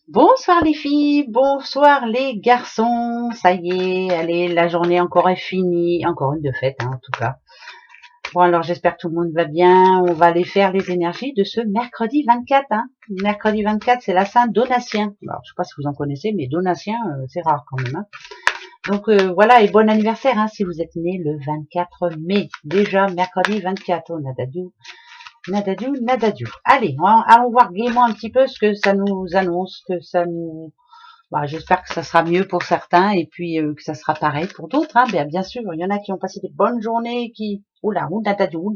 Bonsoir les filles, bonsoir les garçons. Ça y est, allez, la journée encore est finie. Encore une de fête, en tout cas. Bon, alors j'espère que tout le monde va bien. On va aller faire les énergies de ce mercredi 24. Mercredi 24, c'est la Saint Donatien. Alors, je sais pas si vous en connaissez, mais Donatien, c'est rare quand même. Donc voilà, et bon anniversaire si vous êtes né le 24 mai. Déjà, mercredi 24. Oh, Nadadou, Nadadou, Nadadou. Allez, allons voir gaiement un petit peu ce que ça nous annonce, que ça nous... j'espère que ça sera mieux pour certains et puis que ça sera pareil pour d'autres. Bien sûr, il y en a qui ont passé des bonnes journées, qui... Oula, ou Nadadou,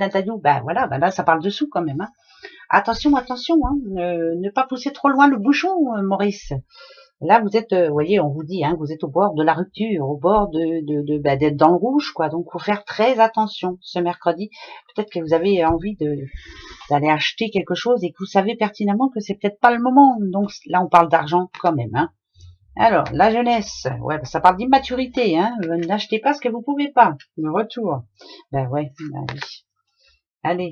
voilà, là ça parle dessous quand même. Attention, attention, ne pas pousser trop loin le bouchon, Maurice. Là, vous êtes, vous voyez, on vous dit, vous êtes au bord de la rupture, au bord d'être dans le rouge, quoi. Donc, faut faire très attention ce mercredi. Peut-être que vous avez envie d'aller acheter quelque chose et que vous savez pertinemment que c'est peut-être pas le moment. Donc, là, on parle d'argent quand même. Alors, la jeunesse, ouais, ça parle d'immaturité. N'achetez pas ce que vous pouvez pas. Le retour. Ouais, oui. Allez,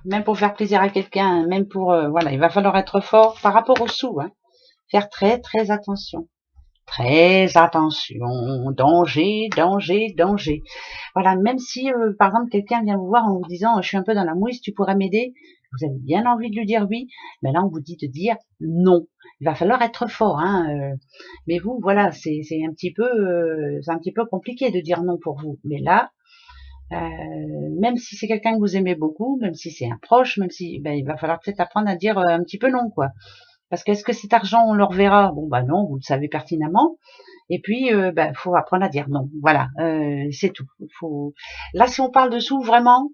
même pour faire plaisir à quelqu'un, même pour, voilà, il va falloir être fort par rapport aux sous. Faire très très attention. Très attention, danger, danger, danger. Voilà, même si par exemple quelqu'un vient vous voir en vous disant je suis un peu dans la mouise, tu pourrais m'aider, vous avez bien envie de lui dire oui, mais là on vous dit de dire non. Il va falloir être fort, mais vous voilà, c'est un petit peu compliqué de dire non pour vous. Mais là, même si c'est quelqu'un que vous aimez beaucoup, même si c'est un proche, même si il va falloir peut-être apprendre à dire un petit peu non, quoi. Parce qu'est-ce que cet argent, on le reverra? Bon, non, vous le savez pertinemment. Et puis, faut apprendre à dire non. Voilà, c'est tout. Faut... Là, si on parle de sous, vraiment,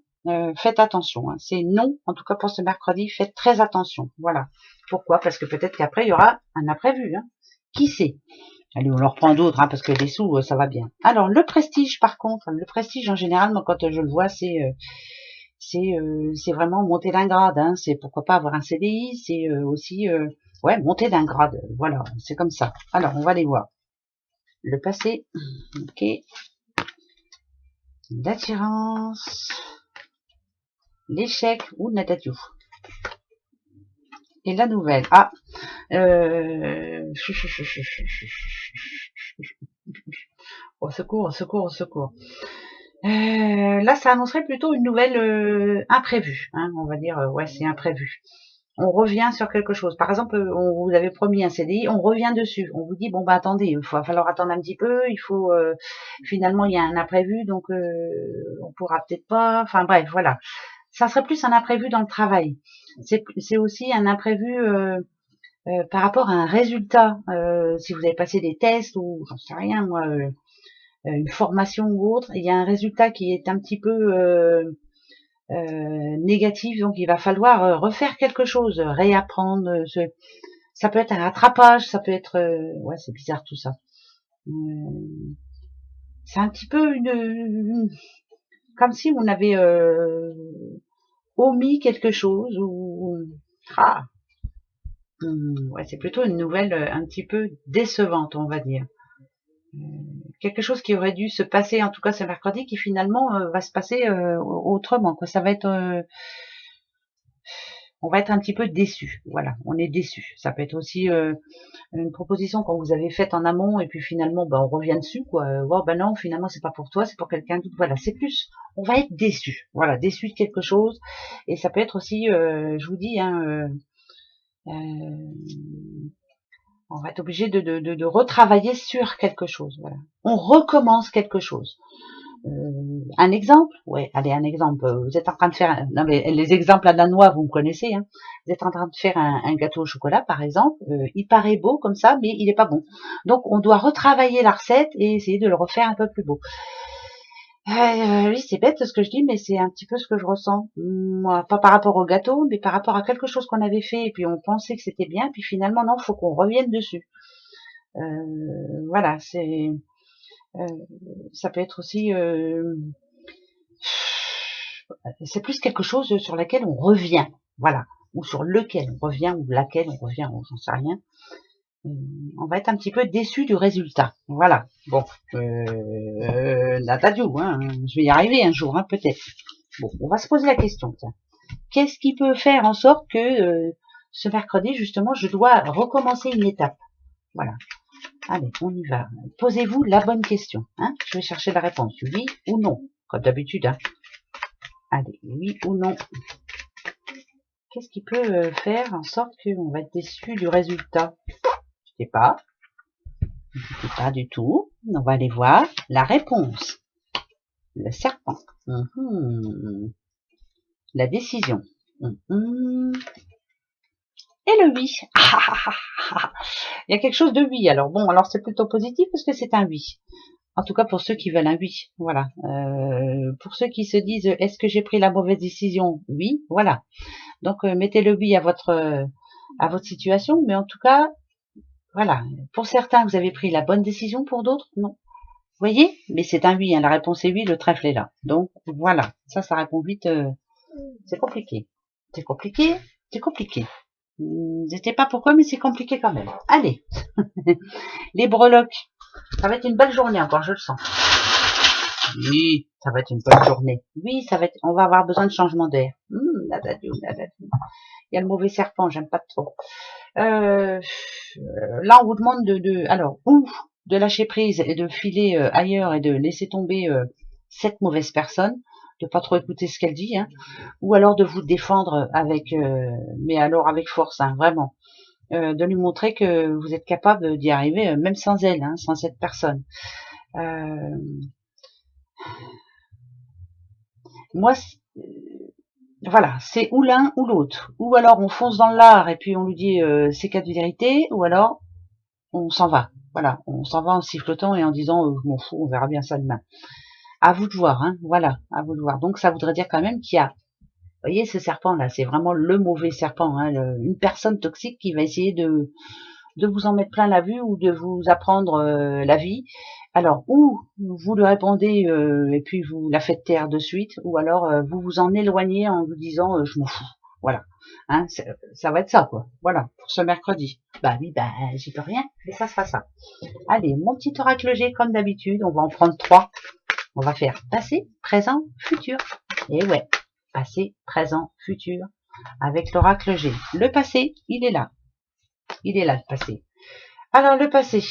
faites attention. C'est non, en tout cas pour ce mercredi, faites très attention. Voilà. Pourquoi? Parce que peut-être qu'après, il y aura un imprévu. Qui sait? Allez, on en reprend d'autres, parce que les sous, ça va bien. Alors, le prestige, par contre, le prestige, en général, moi, quand je le vois, c'est vraiment monter d'un grade. C'est pourquoi pas avoir un CDI, c'est aussi ouais, monter d'un grade. Voilà, c'est comme ça. Alors, on va les voir. Le passé, ok. L'attirance, l'échec ou Natatiou. Et la nouvelle. Au secours, au secours, au secours. Là, ça annoncerait plutôt une nouvelle imprévue. On va dire, ouais, c'est imprévu. On revient sur quelque chose. Par exemple, on vous avait promis un CDI, on revient dessus. On vous dit bon attendez, il va falloir attendre un petit peu. Il faut finalement il y a un imprévu, donc on pourra peut-être pas. Enfin bref, voilà. Ça serait plus un imprévu dans le travail. C'est aussi un imprévu par rapport à un résultat. Si vous avez passé des tests ou j'en sais rien moi, une formation ou autre, il y a un résultat qui est un petit peu négatif, donc il va falloir refaire quelque chose, réapprendre. Ça peut être un rattrapage, ça peut être ouais, c'est bizarre tout ça. C'est un petit peu comme si on avait omis quelque chose ou ouais, c'est plutôt une nouvelle un petit peu décevante, on va dire. Quelque chose qui aurait dû se passer, en tout cas ce mercredi, qui finalement va se passer autrement, quoi. Ça va être on va être un petit peu déçu. Voilà, on est déçu. Ça peut être aussi une proposition qu'on vous avez faite en amont et puis finalement, on revient dessus, quoi. Non, finalement, c'est pas pour toi, c'est pour quelqu'un d'autre. Voilà, c'est plus, on va être déçu. Voilà, déçu de quelque chose. Et ça peut être aussi, je vous dis, on va être obligé de retravailler sur quelque chose. Voilà, on recommence quelque chose. Un exemple, ouais, allez, un exemple. Vous êtes en train de faire, non mais les exemples à la noix, vous me connaissez. Vous êtes en train de faire un gâteau au chocolat, par exemple. Il paraît beau comme ça, mais il est pas bon. Donc, on doit retravailler la recette et essayer de le refaire un peu plus beau. Oui, c'est bête ce que je dis, mais c'est un petit peu ce que je ressens. Moi, pas par rapport au gâteau, mais par rapport à quelque chose qu'on avait fait et puis on pensait que c'était bien, puis finalement non, faut qu'on revienne dessus. Voilà, euh, ça peut être aussi c'est plus quelque chose sur laquelle on revient, voilà, ou sur lequel on revient, ou laquelle on revient, j'en sais rien. On va être un petit peu déçu du résultat, voilà. Bon, Natadiou, je vais y arriver un jour, peut-être. Bon, on va se poser la question, tiens. Qu'est-ce qui peut faire en sorte que ce mercredi, justement, je dois recommencer une étape. Voilà. Allez, on y va. Posez-vous la bonne question. Hein, je vais chercher la réponse. Oui ou non, comme d'habitude. Hein. Allez, oui ou non. Qu'est-ce qui peut faire en sorte qu'on va être déçu du résultat? Je sais pas. Je sais pas du tout. On va aller voir la réponse. Le serpent. La décision. Et le oui. Il y a quelque chose de oui. Alors bon, alors c'est plutôt positif parce que c'est un oui. En tout cas pour ceux qui veulent un oui. Voilà. Pour ceux qui se disent est-ce que j'ai pris la mauvaise décision? Oui, voilà. Donc mettez le oui à votre situation, mais en tout cas, voilà. Pour certains, vous avez pris la bonne décision, pour d'autres, non. Vous voyez? Mais c'est un oui, hein. La réponse est oui, le trèfle est là. Donc voilà, ça répond vite. C'est compliqué. C'est compliqué, c'est compliqué. Je sais pas pourquoi, mais c'est compliqué quand même. Allez, les breloques. Ça va être une belle journée encore, je le sens. Oui, ça va être une bonne journée. Oui, ça va être. On va avoir besoin de changement d'air. Il y a le mauvais serpent, j'aime pas trop. Là, on vous demande alors, ou de lâcher prise et de filer ailleurs et de laisser tomber cette mauvaise personne, de pas trop écouter ce qu'elle dit, hein, ou alors de vous défendre avec, mais alors avec force, hein, vraiment, de lui montrer que vous êtes capable d'y arriver, même sans elle, hein, sans cette personne. Moi, voilà, c'est ou l'un ou l'autre. Ou alors on fonce dans l'art et puis on lui dit c'est qu'à de vérité, ou alors on s'en va. Voilà, on s'en va en sifflotant et en disant je m'en fous, on verra bien ça demain. À vous de voir, hein. Voilà, à vous de voir. Donc ça voudrait dire quand même qu'il y a, vous voyez, ce serpent là, c'est vraiment le mauvais serpent, hein, une personne toxique qui va essayer de vous en mettre plein la vue ou de vous apprendre la vie. Alors, ou vous lui répondez et puis vous la faites taire de suite, ou alors vous vous en éloignez en vous disant je m'en fous. Voilà, hein, ça va être ça, quoi. Voilà, pour ce mercredi. Bah oui, bah j'y peux rien, mais ça sera ça. Allez, mon petit oracle G, comme d'habitude, on va en prendre 3. On va faire passé, présent, futur. Et ouais, passé, présent, futur, avec l'oracle G. Le passé, il est là. Il est là, le passé. Alors, le passé.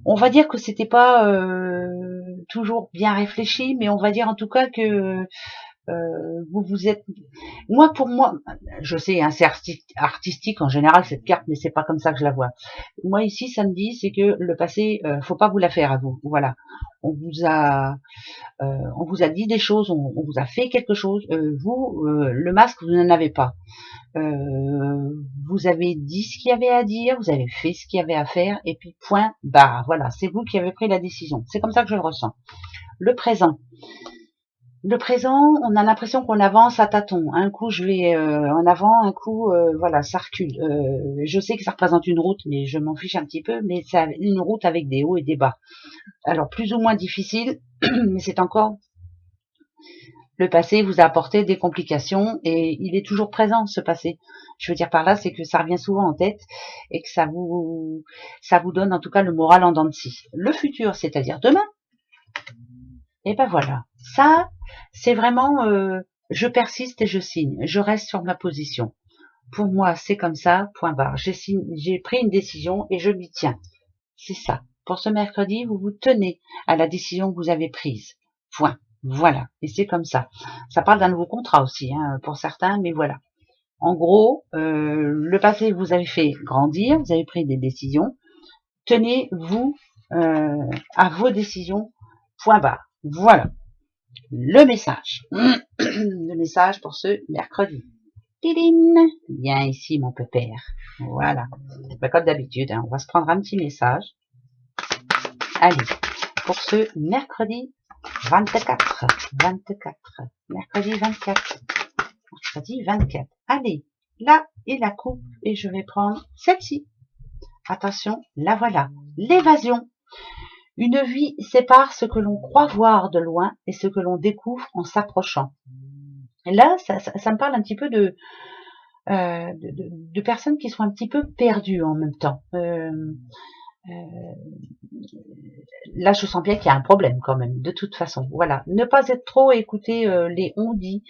On va dire que c'était pas toujours bien réfléchi, mais on va dire en tout cas que vous êtes. Moi, pour moi, je sais, hein, c'est artistique en général cette carte, mais c'est pas comme ça que je la vois. Moi ici, ça me dit, c'est que le passé, faut pas vous la faire à vous. Voilà, on vous a dit des choses, on vous a fait quelque chose. Vous, le masque, vous n'en avez pas. Vous avez dit ce qu'il y avait à dire, vous avez fait ce qu'il y avait à faire, et puis point barre. Voilà, c'est vous qui avez pris la décision. C'est comme ça que je le ressens. Le présent. Le présent, on a l'impression qu'on avance à tâtons. Un coup, je vais en avant, un coup, voilà, ça recule. Je sais que ça représente une route, mais je m'en fiche un petit peu. Mais c'est une route avec des hauts et des bas. Alors, plus ou moins difficile, mais c'est encore... Le passé vous a apporté des complications et il est toujours présent, ce passé. Je veux dire par là, c'est que ça revient souvent en tête et que ça vous donne en tout cas le moral en dents de scie. Le futur, c'est-à-dire demain, et ben voilà. Ça, c'est vraiment, je persiste et je signe. Je reste sur ma position. Pour moi, c'est comme ça, point barre. J'ai pris une décision et je m'y tiens. C'est ça. Pour ce mercredi, vous vous tenez à la décision que vous avez prise. Point. Voilà. Et c'est comme ça. Ça parle d'un nouveau contrat aussi, hein, pour certains, mais voilà. En gros, le passé vous avez fait grandir, vous avez pris des décisions. Tenez-vous à vos décisions. Point barre. Voilà. Le message. Le message pour ce mercredi. Tidine. Viens ici, mon pépère. Voilà. Bah, comme d'habitude, hein, on va se prendre un petit message. Allez, pour ce mercredi 24. Mercredi 24. Mercredi 24. Allez, là est la coupe et je vais prendre celle-ci. Attention, la voilà. L'évasion. Une vie sépare ce que l'on croit voir de loin et ce que l'on découvre en s'approchant. Et là, ça me parle un petit peu de personnes qui sont un petit peu perdues en même temps. Là, je sens bien qu'il y a un problème quand même, de toute façon. Voilà, ne pas être trop écouter les on-dit,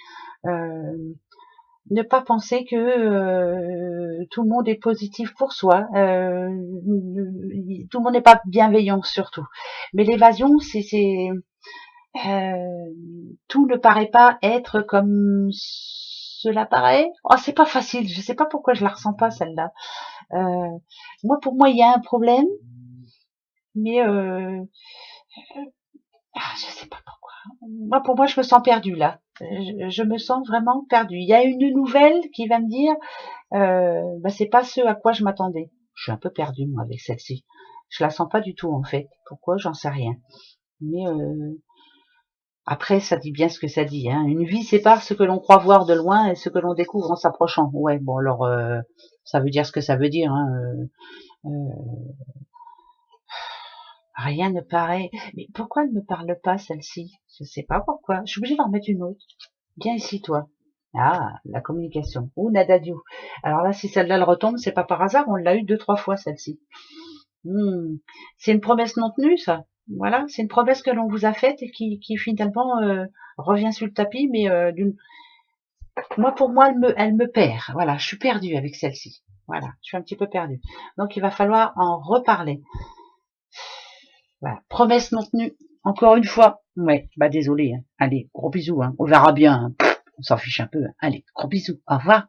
Ne pas penser que tout le monde est positif pour soi. Tout le monde n'est pas bienveillant surtout. Mais l'évasion, tout ne paraît pas être comme cela paraît. Oh, c'est pas facile. Je sais pas pourquoi je la ressens pas celle-là. Pour moi, il y a un problème, mais je sais pas pourquoi. Pour moi, je me sens perdue là. Je me sens vraiment perdue. Il y a une nouvelle qui va me dire, c'est pas ce à quoi je m'attendais. Je suis un peu perdue moi avec celle-ci. Je la sens pas du tout en fait. Pourquoi? J'en sais rien. Mais après, ça dit bien ce que ça dit. Hein. Une vie sépare ce que l'on croit voir de loin et ce que l'on découvre en s'approchant. Ouais, bon alors, ça veut dire ce que ça veut dire. Hein. Rien ne paraît. Mais pourquoi elle ne me parle pas celle-ci? Je sais pas pourquoi. Je suis obligée d'en mettre une autre. Viens ici, toi. Ah, la communication. Ou Nadadiou. Alors là, si celle-là elle retombe, c'est pas par hasard. On l'a eu 2-3 fois celle-ci. C'est une promesse non tenue, ça. Voilà, c'est une promesse que l'on vous a faite et qui finalement revient sur le tapis, mais pour moi, elle me perd. Voilà, je suis perdue avec celle-ci. Voilà, je suis un petit peu perdue. Donc, il va falloir en reparler. Voilà, promesse non tenue. Encore une fois. Ouais, désolé. Hein. Allez, gros bisous. Hein. On verra bien. Hein. On s'en fiche un peu. Hein. Allez, gros bisous. Au revoir.